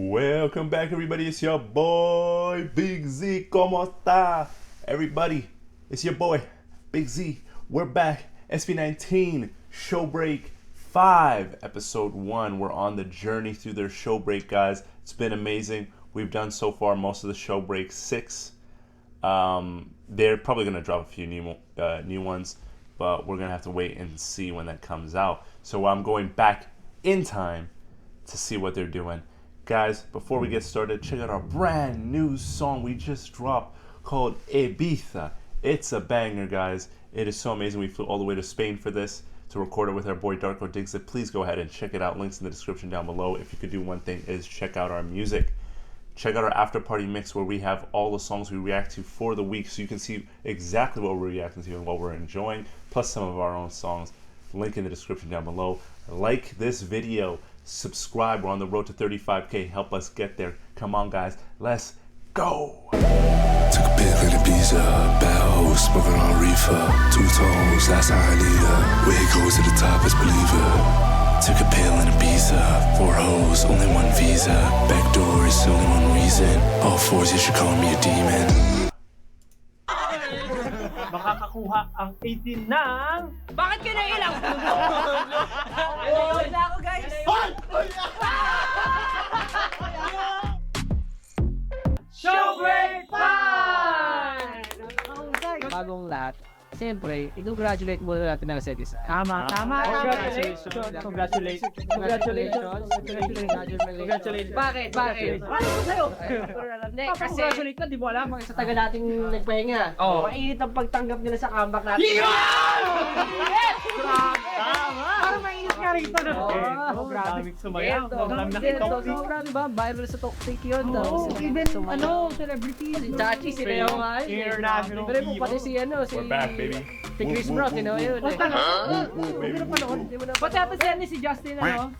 Welcome back, everybody. It's your boy Big Z. ¿Cómo está, everybody? It's your boy Big Z. We're back. SB19 Showbreak 5, Episode 1. We're on the journey through their Showbreak, guys. It's been amazing. We've done so far most of the Showbreak 6. They're probably gonna drop a few new ones, but we're gonna have to wait and see when that comes out. So I'm going back in time to see what they're doing. Guys, before we get started, check out our brand new song we just dropped called Ibiza. It's a banger, guys. It is so amazing. We flew all the way to Spain for this to record it with our boy Darko Diggs. Please go ahead and check it out. Links in the description down below. If you could do one thing is check out our music. Check out our after party mix where we have all the songs we react to for the week so you can see exactly what we're reacting to and what we're enjoying, plus some of our own songs. Link in the description down below. Like this video. Subscribe. We're on the road to 35K. Help us get there. Come on, guys. Let's go. Took a pill in Ibiza, bad hoes, smoking on reefer. 2 toes, that's how I lead her. Way it goes to the top, let's believe her. Took a pill in Ibiza, 4 hoes, only 1 visa. Back door is only 1 reason. All 4s, you should call me a demon. Makakakuha ang 18 ng... Bakit ka nailang? Wala ako, guys! Showbreak 5! Bagong lahat. Siyempre, i-congratulate muna natin ang set isa. Tama. Congratulations! Bakit? Paano ko sa'yo? Hindi, kasi... Congratulate ka, di mo alam. Sa taga nating nagpahinga. Oo. Mainit ang pagtanggap nila sa comeback natin. Tama! Parang mainit nga rito na. Daming sumayaw. Daming nakitoktik. Sobra, diba? Viral sa Toktik yun. Even, celebrities. Si Chachi, sinayaw nga yun. International Pero po pati si ano, si... We're back, baby. Si Chris Brown, sinayaw yun. Hindi na panood. Pati ata si Justin, ano?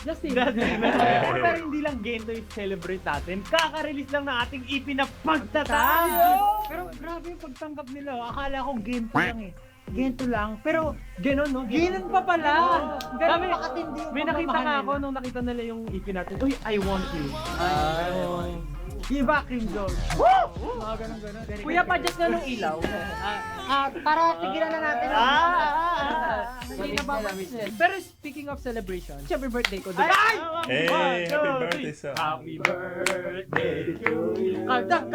Justin. Pero hindi lang ganito yung celebrate natin. Kaka-release lang ng ating EP na Pagtatag. Pero grabe yung pagtanggap nila. Akala ko ganito lang eh. Ganito lang. Pero gano'n, no? Gano'n pa pala. Gano'n pa katindi. May nakita nga ako nung nakita nila yung EP natin. Uy, I want you. Iba, Kim George. Woo! Mga ganun. Kuya, pa-adjust nga nung ilaw. Para tigilan na natin. Hindi na ba? Pero speaking of celebration, siyempre birthday ko. Ay! Hey, happy birthday, sir. Happy birthday to you. Kaldag!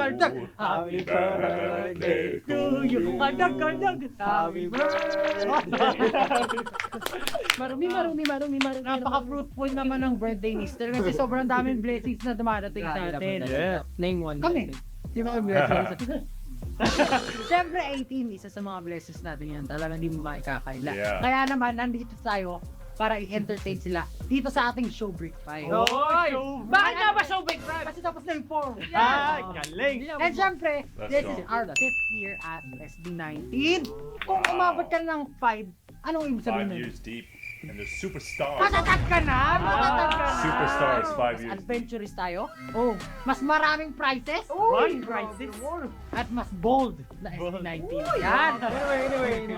Happy birthday to you. Kaldag! Happy birthday. Marumi. Napaka-fruitful naman ng birthday ni Sir kasi sobrang daming blessings na dumarating sa atin. Name one. Kami. Di ba blessings? Siyempre 18, isa sa mga blessings natin yan. Talagang hindi mo makakaila. Yeah. Kaya naman, nandito tayo para i-entertain sila dito sa ating Showbreak 5. Oy! Bakit nga ba Showbreak 5? Kasi tapos na yung 4. Ay, galing. And syempre, Let's this go. is our 5th year at SB19. Kung umabot ka ng 5, anong ibig 5 sabihin nun? years deep, and they're superstars. Matatag ka na! Matatag ka na! Superstars, 5 Mas years. adventurous tayo. Oh, mas maraming prizes. One crisis. At mas bold na SB19. Yan! Anyway.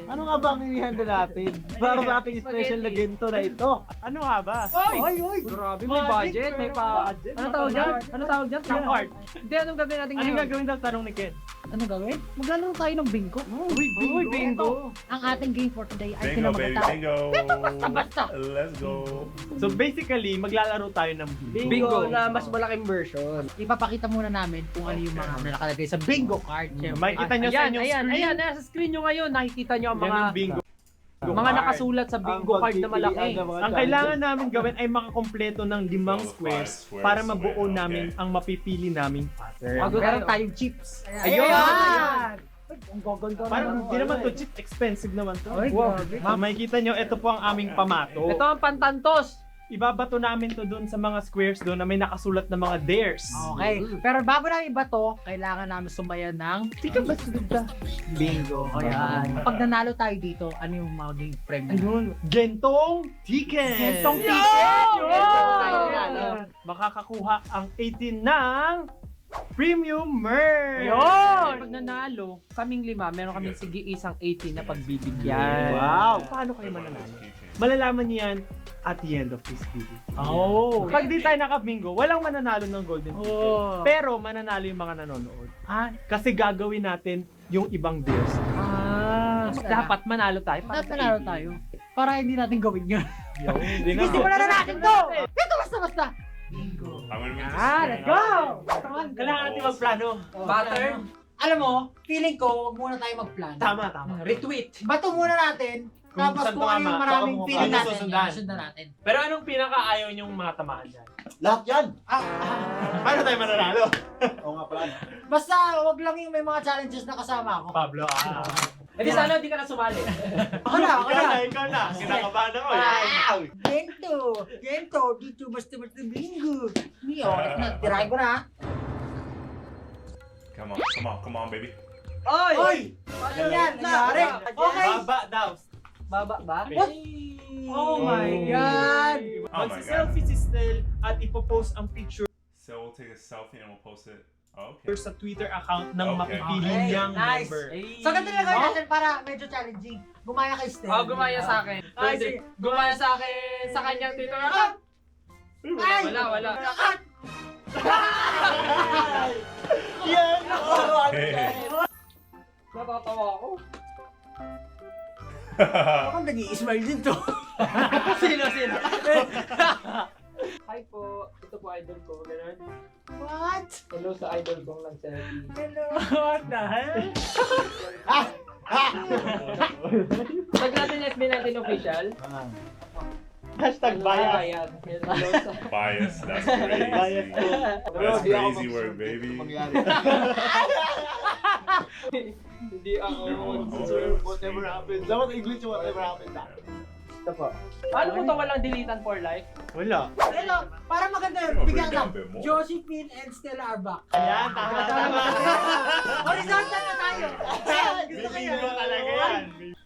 Ano nga ba ang i-handle natin? Para sa ating special na ginto na ito. Ano nga ba? Oy! Grabe, may budget, may pa... Ano tawag dyan? Trump card. Hindi, anong gagawin natin Anong ngayon? gagawin daw tanong ni Ken? Ano gawin? Maglalaro tayo ng bingo. Uy, bingo. Ang ating game for today ay Bingo, baby, pinamagatao. bingo. Basta. Let's go. So basically, maglalaro tayo ng Bingo na mas malaking version. Ipapakita muna namin kung ano yung mga nakalagay sa bingo card. Makikita nyo sa inyong screen. Ayan, nasa screen nyo ngayon, nakikita nyo ang Yan mga yung bingo. mga nakasulat sa bingo card na malaki. Ang kailangan namin gawin ay makakompleto ng 5 squares para mabuo namin ang mapipili naming pattern. Meron tayong chips. Ayun! Ang gaganda Parang hindi naman to cheap, expensive naman to. Ay, grabe. Makikita nyo, ito po ang aming pamato. Ito ang pantantos. Ibabato namin to doon sa mga squares doon na may nakasulat na mga dares. Okay. Pero bago namin iba to, kailangan namin sumayan ng bingo. Ayan. Pag nanalo tayo dito, ano yung maging premium? Ayun, gentong ticket! Gentong ticket! Yun! Makakakuha ang 18 ng premium merch! Pag nanalo, kaming 5, meron kaming sige isang 18 na pagbibigyan. Wow! Paano kayo mananalo? Malalaman niyo yan at the end of this video. Oh. Pag di tayo naka-bingo, walang mananalo ng golden ticket. Oh. Pero mananalo yung mga nanonood. Ah, Kasi gagawin natin yung ibang deals. dapat manalo tayo. Dapat manalo tayo. Para hindi natin gawin yun. Hindi Gusto mo na natin to! Ito basta-basta! Bingo! I'm gonna make this. Let's go! Kailangan natin magplano. Pattern. Alam mo, feeling ko, wag muna tayo magplano. Tama. Retweet. Bato muna natin, Kung tapos saan kung ano yung tumama, maraming baka feeling ano natin, susundan. yung sundan natin. Pero anong pinaka-ayaw niyong matamaan dyan? Lahat yan! Paano tayo mananalo? Oo nga pala. Basta, wag lang yung may mga challenges na kasama ako. Pablo, Eh di sana hindi ka na sumali. Ako na, ako na. Ikaw na. Kinakabahan ako Gento, dito basta-basta bingo. Niyo, tirahin ko na. Come on, baby. Oy! Ano yan? Nangyari? Okay. Baba daw. Baba ba? What? Oh my God! Magsa-selfie si Stel at ipopost ang picture So we'll take a selfie and we'll post it. Okay. sa Twitter account ng Okay. mapipili Okay, niyang nice. member. So, ganito lang gawin natin para medyo challenging. Gumaya kay Stel. Gumaya sa akin. Ay, sige. Gumaya sa akin sa kanyang Twitter account. Ay! Wala. Yan! Natatawa ako. Ako nag-i-smile din to. Sino? Hi po. Ito po idol ko. Ganun. What? Hello sa idol kong nag-selfie. Hello. What the hell? Tag natin SB19 official. Hashtag bias. Hello sa... Bias. That's crazy. Bias ko. That's crazy work, baby. Hindi ako deserve Whatever happens. Dapat English yung whatever happens. Ito po. Paano mo to walang deletan for life? Wala. Hello. Para maganda yun, Oh, bigyan bring lang. down a bit more. Josephine and Stella are back. Ayan, tama. Horizontal na tayo. Gusto ko yan. Bingo talaga yan.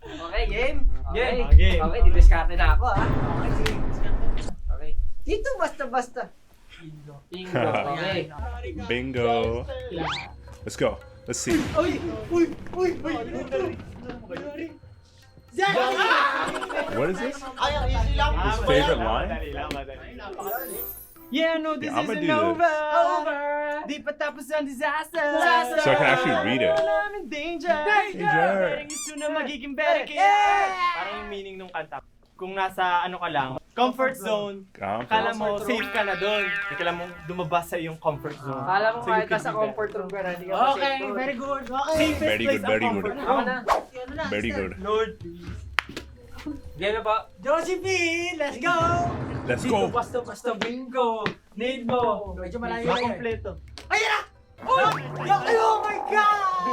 Okay, game? Game. Okay, didiskarte na ako Okay, sige. Okay. Dito basta-basta. Bingo. Okay. Bingo. Let's go. Let's see. Uy! What is this? Ay, ang easy lang. His favorite line? Yeah, no, this Yeah, I'ma isn't do this. over. Di pa tapos ang disaster. So I can actually read it. I'm in danger. Danger. Bearing is soon na magiging barricade. Parang yung meaning nung kanta. Kung nasa ano ka lang, comfort zone, kala mo safe ka na doon. Hindi ka lang mong lumabas sa iyong comfort zone. Kala mo So you kahit could nasa be there. comfort room ka na, hindi ka Okay, safe doon. very good. Okay. Safest Very place good, ang very comfort good. room. Ako na. Ano na, Very Stella? good. Lord, Game na ba? Josephine, let's go! Let's dito go. basta bingo. Need mo. Medyo malayo na yun. Makompleto. Ayun na! Oh my God!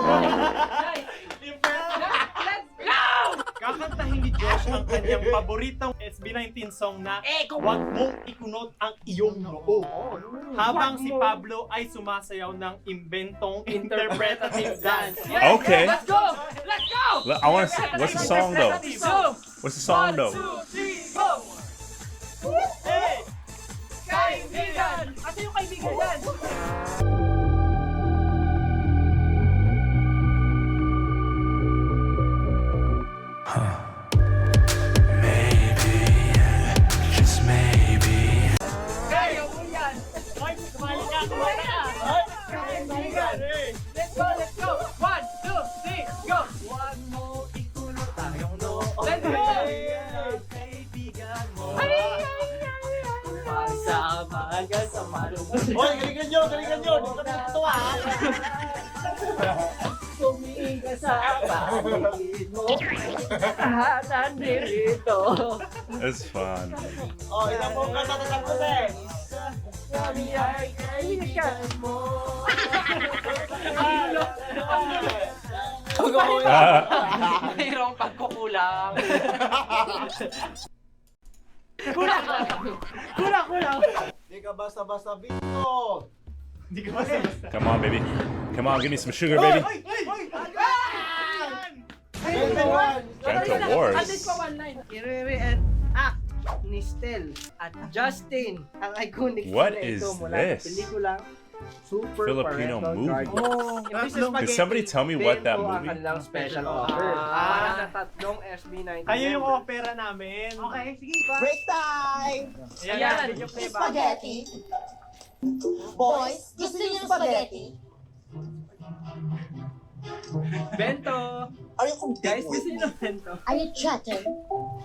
Let's go! Kakantahin ni Josh ang kanyang paboritong SB19 song na Huwag mong ikunot ang iyong noo. Habang si Pablo ay sumasayaw ng imbentong interpretative dance. Okay. Let's go! Let's go! I want to see. What's the song though? So, What's the song though? 1, 2, 3, go! Hey! Kaibigan! Ito yung kaibigan yan! Just maybe. Kaya mo yan! Hoy, kumali ka, kumali ka! Hoy, kaibigan, hey! Let's go! Let's go! 1, 2, 3, go! Huwag mo ikunot ang iyong noo. Let's go! Kaibigan mo. Pagsama ka sa malungkot. Hoy, galingan nyo. Di ko na natuwa, ha? Tumingin ka sa paligid mo. Lahat nandito. It's fun. Oh, ina po ka tatatag ko eh. Kami ay kaibigan mo. Mayroong pagkukulang. Kulang! Di ka basta-basta bingo. Hindi ka basta-basta. Come on, baby. Come on, give me some sugar, baby. Bento Wars. Alis ko one line. Kiriri at ni Stel at Justin ang iconic What na ito is mula this? sa pelikulang Super Filipino parental movie. guardian. Oh, Could somebody tell me what that Bento ang movie? kanilang special offer. Para sa tatlong SB19 Kayo yung members. opera namin. Okay, sige. Break time! Ayan, yung flavor. Spaghetti. Boys, gusto niyo ng spaghetti? Bento! Are you Guys, complete? gusto niyo ng bento? Are you chatting?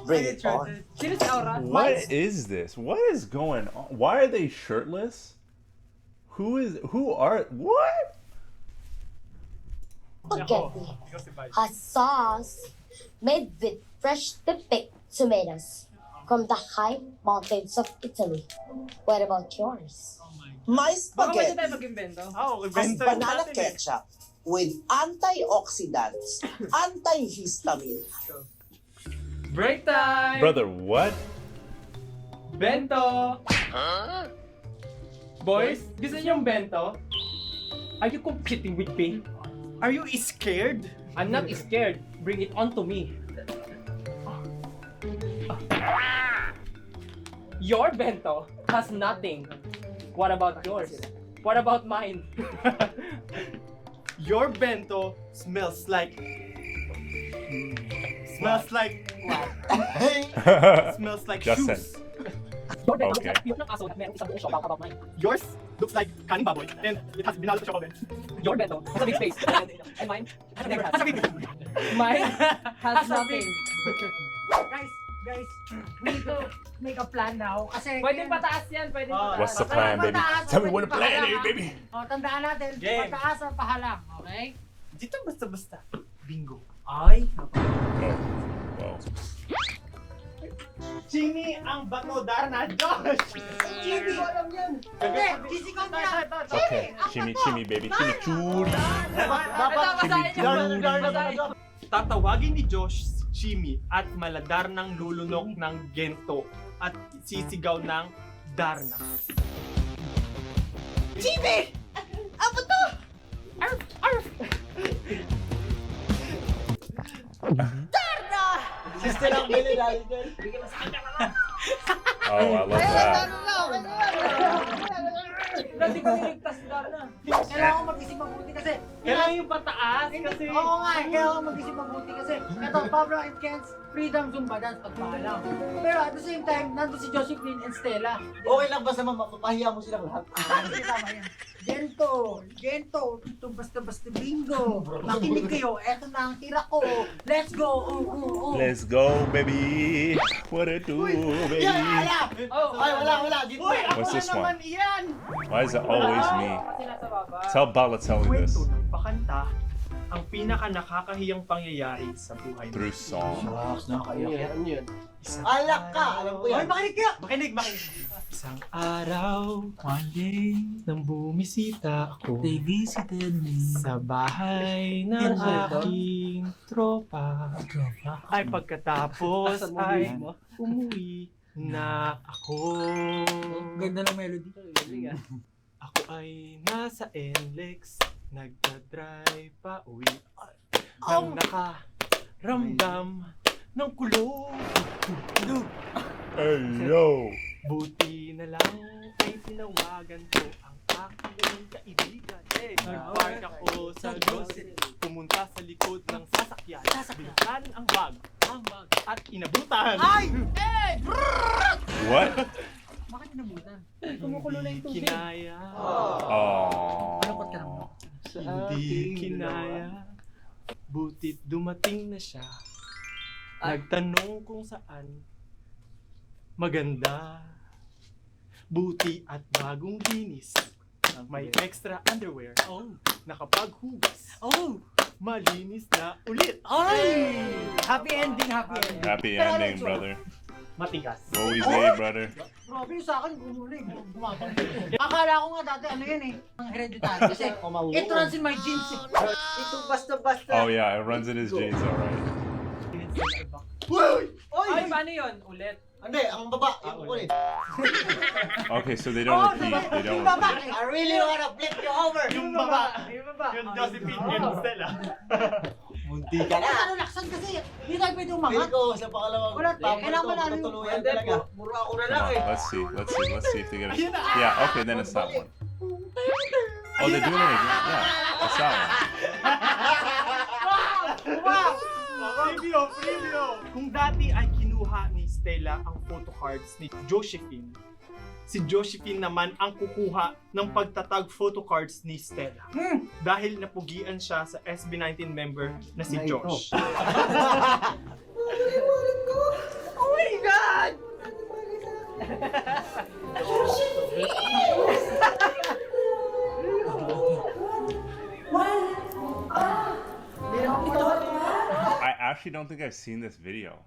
Bring it on. Sino si Aura? What is this? What is going on? Why are they shirtless? Who are what? Spaghetti. A sauce made with fresh picked tomatoes from the high mountains of Italy. What about yours? My Baka pwede tayo spaghetti mag-invento? Oh, has evento banana natin eh. ketchup with antioxidants, antihistamine. Break time! Brother, what? Bento! Boys, gusto niyo yung bento? Are you competing with me? Are you scared? I'm not scared. Bring it on to me. Your bento has nothing. What about yours? What about mine? Your bento smells like... Smells like... Smells like Justin. shoes. Your bento Okay. looks like pure ng aso at merong isang buong about mine. Yours looks like kaning baboy and it has binalot sa chocolate. Your bento has a big space. And mine never has. Mine has nothing. Guys, we need to make a plan now. Kasi... Pwedeng pataas yan, pwedeng pataas. What's the plan, baby? Tell me what the plan is, baby. Oh, tandaan natin, Game. pataas ang pahalang, okay? Dito basta-basta. Bingo. Ay, Well, Chini ang bato Darna Josh! Chini! alam yan! Hindi, sisigaw mo lang! okay. Chimi, baby. Chimichurri. Ito, basahin niyo. Tatawagin ni Josh si Chimi at maladar ng lulunok ng Gento at sisigaw ng Darna. Jimmy! Ano to? Sister lang bilhin natin dyan. Oh, I love that. Hindi ko niligtas na. Kailangan ko mag-isip mabuti kasi... Kailangan yung pataas kasi... Oo nga, kailangan ko mag-isip mabuti kasi ito, Pablo and Ken's Freedom Zumba Dance pagpaalam. Pero at the same time, nandun si Josephine and Stella. Okay lang ba sa mapapahiya mo silang lahat? Hindi tama yan. Gento, ito basta-basta bingo. Makinig kayo, eto na ang tira ko. Let's go! Let's go, baby. What it do, baby? Oh, Ay, wala. Dito. Uy, ako What's na this naman one? iyan! Why is it always me? kasi nasa baba. Tell Balotelli this Kwento ng pakanta ang pinaka nakakahiyang pangyayari sa buhay mo. through song. Ano yun? Alak ka! Alam ko Hoy, yan. makinig kayo! Makinig. Isang araw, one day, nang bumisita ako. They visited me. Sa bahay ng aking tropa. Ay pagkatapos ay umuwi na ako. Ganda ng melody. Ako ay nasa NLEX, nagdadrive pa uwi. Nang nakaramdam ng kulog. Hey, yo. Buti na lang ay tinawagan ko ang aking kaibigan. Nag-park ako sa grocery, pumunta sa likod ng sasakyan. Binuksan ang bag, at inabutan. What? Bakit nabutan? Kumukulo na yung tubig. Kinaya. Oh. Malungkot ka naman. Hindi kinaya. Butit dumating na siya. Nagtanong kung saan. Maganda. Buti at bagong linis. May extra underwear. Nakapaghugas. Malinis na ulit. Happy ending, happy ending. Happy Pero ending, Alex, brother. Matigas. Always me, brother. Grabe yung sa akin, gumulig. Gumabang. Akala ko nga dati, ano yan eh, ang hereditary. Kasi it runs in my genes eh. Ito basta-basta. Oh yeah, it runs in his jeans, alright. Ay, paano yun? Ulit. Hindi, ang baba. Yung kukulit. Okay, so they don't repeat. They don't repeat. I really wanna flip you over. Yung baba. Yung Josephine and Stella. Munti ka na. Ano laksan kasi, hindi tayo pwede Feel umangat. ko sa pangalawang Wala, tapos kailangan ko mo lalo yung- tutuluyan talaga. Puro ako na lang Come eh. on, let's see if they get it. Yeah, okay, then it's that one. Oh, they're doing it again. Yeah, I saw it. Preview! Kung dati ay kinuha ni Stella ang photo cards ni Josephine, si Josephine naman ang kukuha ng pagtatag photo cards ni Stella. Dahil napugian siya sa SB19 member na si Josh. Oh my God! I actually don't think I've seen this video.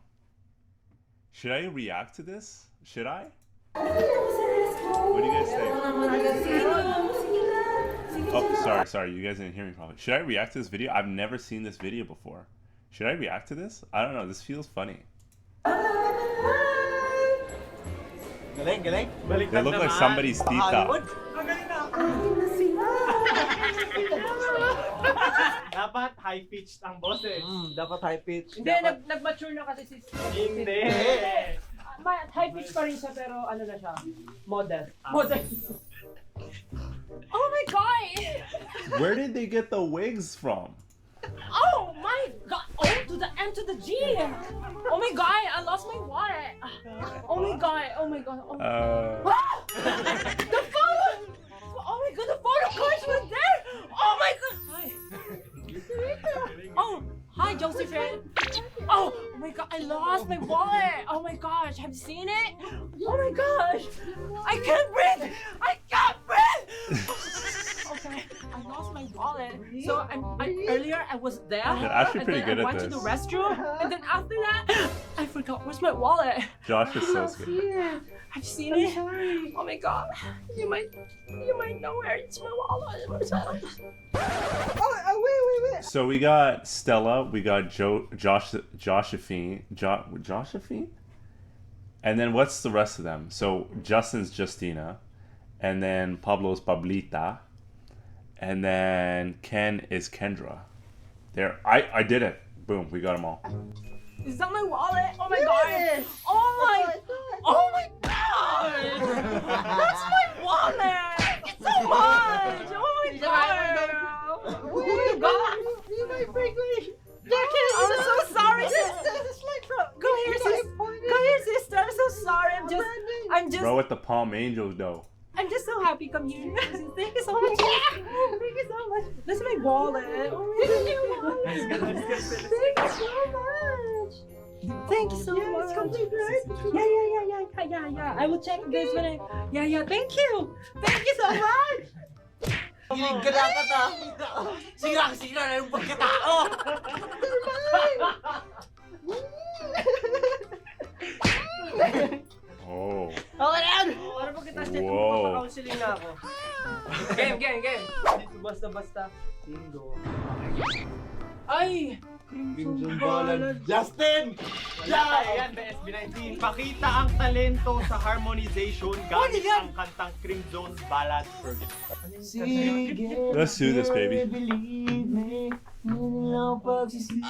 Should I react to this? Should I? What do you guys think? Oh, sorry, you guys didn't hear me probably. Should I react to this video? I've never seen this video before. Should I react to this? I don't know, this feels funny. Galing. They look like somebody's tita. Dapat high-pitched ang boses. Dapat high pitch. Hindi, nag-mature na kasi si Hindi. High pitch pa rin siya pero ano na siya? Model. Oh my God! Where did they get the wigs from? Oh my God! Oh, to the M to the G! Oh my God! I lost my wallet! Oh my God! Oh my God! Oh my God! The photo! Oh my God! The photo cards were there! Oh my God! Hi. Oh, hi Josephine. Oh my God! I lost my wallet! Oh my gosh! Have you seen it? Oh my gosh! I can't breathe! I can't breathe! Okay, I lost my wallet. So earlier I was there. They're actually and pretty then good I at went to this. the restroom, and then after that, I forgot where's my wallet. Josh is so scared. Have you seen it? Oh my God! You might know where it's my wallet. Where's that? Wait. So we got Stella, we got Josephine, and then what's the rest of them? So Justin's Justina, and then Pablo's Pablita, and then Ken is Kendra. There, I did it. Boom, we got them all. Is that my wallet? Oh my God! Oh my God! That's my wallet! Thank you so much! Oh my God! Oh my God! I'm so sorry, sister. Go here, sister. I'm so sorry. I'm just. Bro, with the Palm Angels though. I'm just so happy. Come here. Thank you so much. Thank you so much. That's my wallet. Oh my God. Thank you so much. Thank you so much. Yeah. I will check this when I. Yeah. Thank you. Thank you so much. Hilig ka dapat Sirang-sira na yung pagkatao. Oh. Okay na yan! Para pagkatapos nito, Wow. magpapa-counseling na ako. Game. Dito basta. Bingo. Ay! Crimson Ballad. Justin! Ayan, SB19. Pakita ang talento sa harmonization gamit ang kantang Crimson Ballad First. Sige. Let's do this, baby. Believe me. Nilang pagsisisi.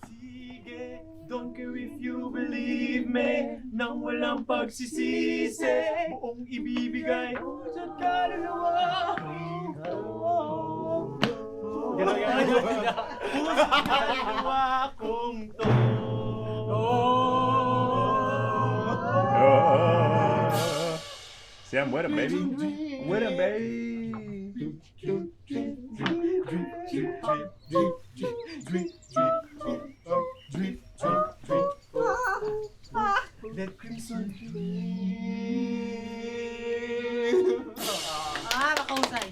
Sige, don't care if you believe me. Nang walang pagsisisi, buong ibibigay. Puso't kaluluwa. Ganun. Puso't kaluluwa kong to. See, I'm with him, baby. I'm with him, baby. That crimson Nakahusay.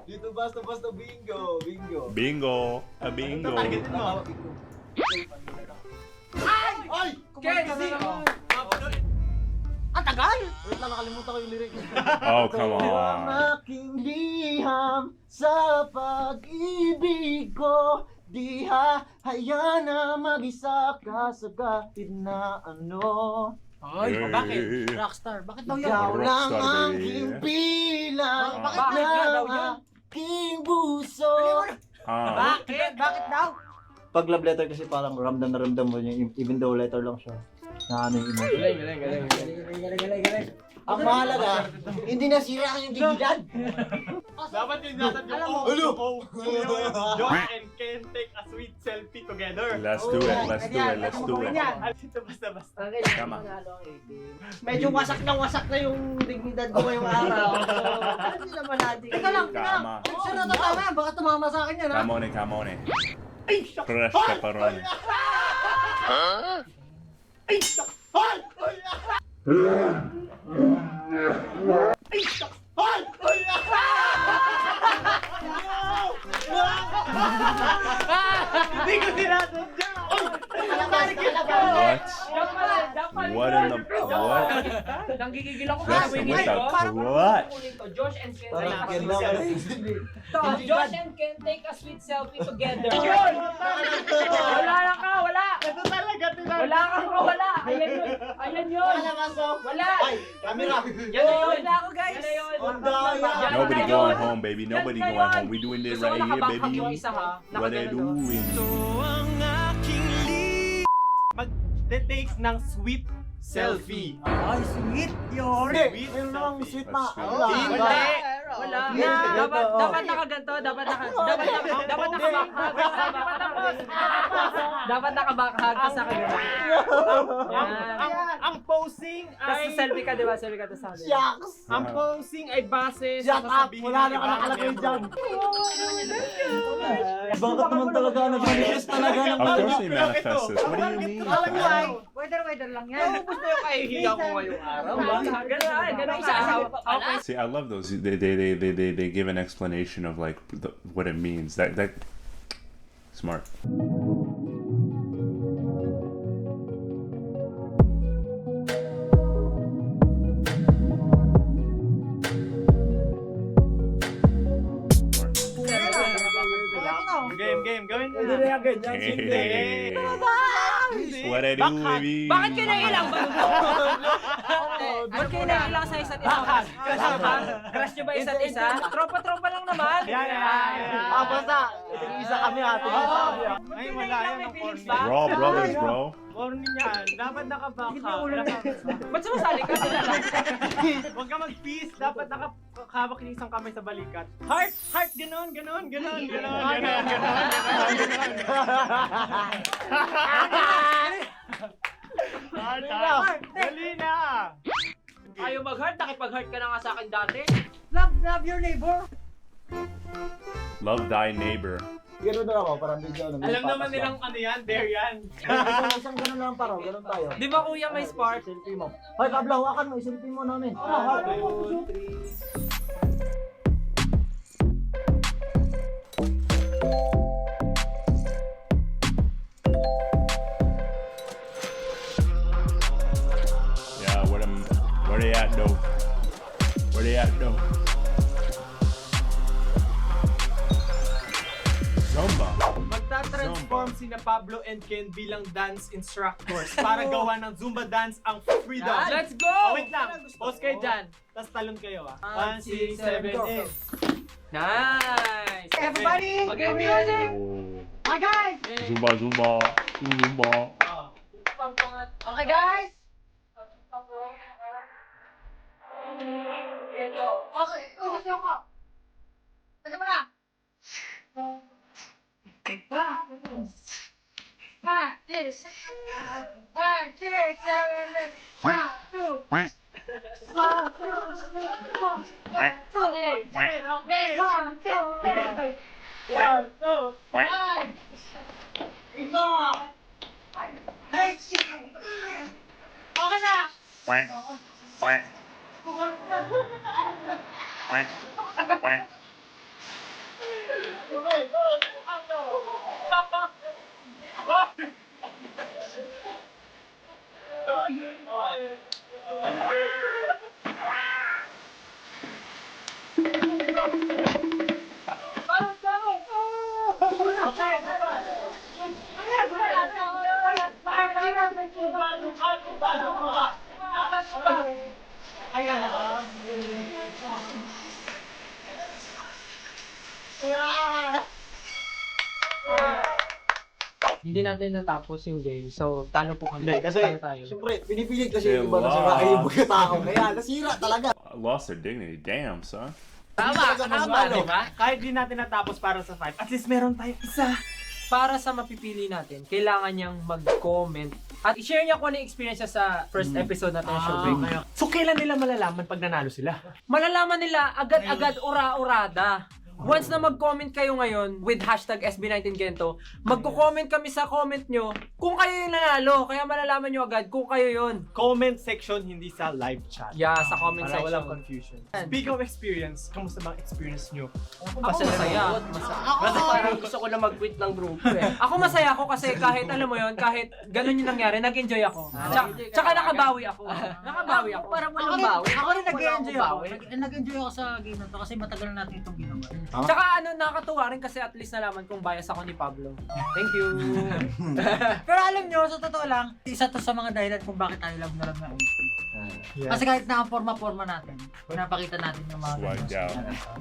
Dito basta bingo. Bingo. A bingo. targetin mo. Ay! Kenzie! Ang tagal! Wait lang, nakalimutan ko yung lyric. Oh, come Ang on. aking liham sa pag-ibig ko. Di hahayaan na mag-isa ka sa kahit na ano. Ay, Hey. bakit? Rockstar. Bakit daw yan? Ikaw Rockstar, lang baby. aking bilang Bakit nga daw yan? ng aking puso. Ah. Bakit? Bakit daw? Pag love letter kasi parang ramdam na ramdam mo niya, even though letter lang siya. Na ano yung emotion. Galing. Ang mahalaga, hindi nasira yung dignidad. Dapat yung nasa yung Josh and Ken take a sweet selfie together. Let's do it. Let's do it. Let's do it. Ito basta-basta. Tama. Medyo wasak na yung dignidad ko ngayong araw. So, hindi naman natin. Teka lang, Tama. sure na tama yan, baka tumama sa akin yan ha. Camone, camone. Fresh pepperoni. Hindi ko sinasadya! What? What in the what? Nanggigigil ako That's kasi with the clutch. Josh and Ken Parang take a yan sweet lang. selfie. Josh and Ken take a sweet selfie together. Wala lang ka, wala. Ito talaga Wala kang wala. Ayan yun. Ayan yun. Wala. Ay, camera. Yan na yun. Wala ako guys. Yan na yun. Ang daya. Nobody going home, baby. Nobody going home. We doing this right here, baby. Yung isa ha. What they doing? Mag-takes ng sweet selfie. Ay, sweet yun. Hindi, meron namang sweet na. Hindi. Wala. Hindi. Dapat nakaganto. Dapat nakabakhag. Dapat nakabakhag ka sa kagano. Ang posing Tapos ay selfie ka, di ba? Selfie ka to sa akin. Shucks! ang posing ay base Shut sa up! Wala na ka nakalagay dyan. Bakit naman talaga nag-manifest talaga ng Of course they manifest this. What do you mean? Weather lang yan. Gusto yung kahihiya ko ngayong araw. Ganun isa-asawa pa pala. See, I love those. They give an explanation of like what it means. That smart. Game. Gawin mo Hindi na na. yan ganyan. Hey. What I do, baby? Bakit kayo nailang ba? Ba't kayo nailang sa isa't isa? Crush nyo ba isa't isa? Tropa-tropa lang naman. Ah, basta. Isa kami ha. Isa kami ha. Ay, wala yan. May Ang feelings corny. ba? We're all brothers, bro. Corny niyan. Dapat nakabaka. Ba't sumasali ka? Huwag ka mag-peace. Dapat nakahawak yung isang kamay sa balikat. Heart! Ganon. Heart! Dali na! Ayaw mag-heart, nakipag-heart ka na nga sa akin dati. Love your neighbor. Love thy neighbor. Gano'n na ako, parang video. Alam naman nilang ano yan, dare yan. Isang gano'n lang paro, gano'n tayo. Di ba kuya may spark? Selfie mo. Hoy, Pablo, hawakan mo, iselfie mo namin. Yeah, where they at though? Where they at though? Zumba. Magta-transform sina Pablo and Ken bilang dance instructors para gawa ng Zumba dance ang freedom. Let's go! Oh, wait lang. Pause kayo dyan. Tapos talon kayo ah. 1, 6, 7, 8. Nice! Everybody, Okay, music! hi guys. Zumba. Okay guys. Okay, gusto ko. Sige mo na. 啊 Hindi natin natapos yung game. So, talo po kami. Hindi, kasi, Talo tayo. siyempre, pinipilit kasi They yung iba na sirain yung lost. pagkatao. Kaya, nasira talaga. Lost their dignity. Damn, son. Tama, Manalo. di ba? Kahit di natin natapos para sa 5, at least meron tayong isa. Para sa mapipili natin, kailangan niyang mag-comment at i-share niya kung ano yung experience niya sa first episode natin ng Showbreak. So, kailan nila malalaman pag nanalo sila? Malalaman nila agad-agad ura-urada. Once na mag-comment kayo ngayon with hashtag SB19Gento, magko-comment kami sa comment nyo kung kayo yung nanalo. Kaya malalaman nyo agad kung kayo yun. Comment section, hindi sa live chat. Yeah, sa comment Para section. walang confusion. Speaking of experience, kamusta bang experience nyo? Ako masaya. Kasi parang gusto ko na mag-quit ng grupo eh. Ako masaya ako kasi kahit alam mo yun, kahit ganun yung nangyari, nag-enjoy ako. Tsaka nakabawi ako. Nakabawi ako. Parang Ako walang rin, bawi. ako rin nag-enjoy ako. bawi. Nag-enjoy ako sa game na to kasi matagal na natin itong ginawa. Tsaka ano, nakakatuwa rin kasi at least nalaman kung bias ako ni Pablo. Thank you. Pero alam nyo, sa totoo lang, isa to sa mga dahilan kung bakit tayo love na love na AP. Kasi kahit na ang forma-forma natin, pinapakita natin yung mga Swagged out.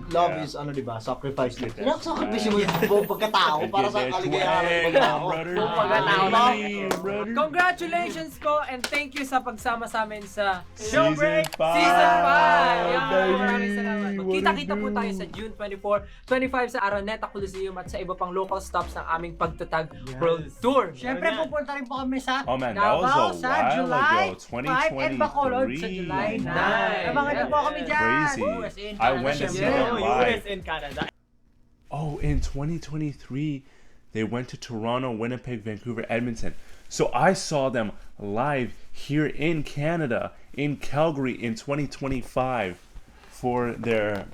Love Yeah. is, ano diba, sacrifice din. Did that. Pinag-sacrifice mo yung buong pagkatao I para did sa that kaligayahan ng swag, pagkatao. brother. Buong pagkatao Hey, lang. brother. Congratulations ko and thank you sa pagsama sa amin sa Season Showbreak 5, Season 5! baby. Maraming salamat. What Kita-kita a po tayo do. sa June 24, 25 sa Araneta Coliseum at sa iba pang local stops ng aming Pagtatag World Tour. Siyempre, pupunta rin po kami sa Oh man, that Davao was a sa while July ago. 5 and Bacolod sa July 9. 9. Abangan niyo po kami dyan. Crazy. USA and I Canada, went to see syempre. them live. US and Canada. Oh, in 2023, they went to Toronto, Winnipeg, Vancouver, Edmonton. So I saw them live here in Canada, in Calgary in 2025 for their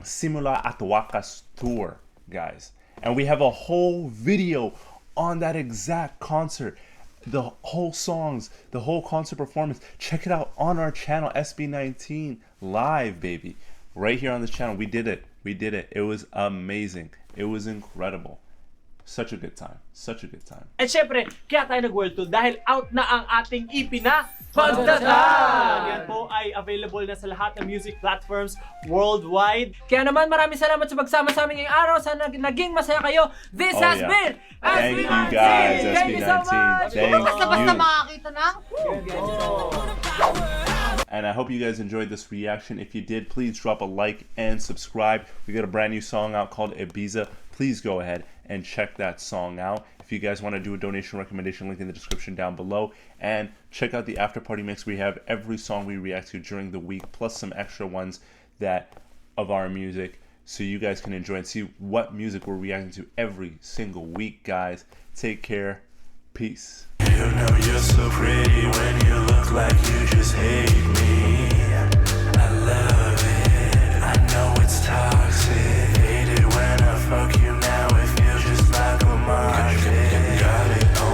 Simula at Wakas tour, guys. And we have a whole video on that exact concert. The whole songs, the whole concert performance. Check it out on our channel, SB19 Live, baby. Right here on this channel. We did it. We did it. It was amazing. It was incredible. Such a good time. Such a good time. At syempre, kaya tayo nag-World Tour dahil out na ang ating EP na Pagtatag! Yan po ay available na sa lahat ng music platforms worldwide. Kaya naman maraming salamat sa pagsama sa amin ngayong araw. Sana naging masaya kayo. This Oh, has yeah. been Thank you SB19. guys, Thank you so SB19. much. Thank Basta-basta you. makakita ng And I hope you guys enjoyed this reaction. If you did, please drop a like and subscribe. We got a brand new song out called Ibiza. Please go ahead and check that song out. If you guys want to do a donation recommendation, link in the description down below. And check out the after party mix. We have every song we react to during the week, plus some extra ones that of our music, so you guys can enjoy and see what music we're reacting to every single week, guys. Take care. Peace. You know you're so pretty when you look like you just hate me.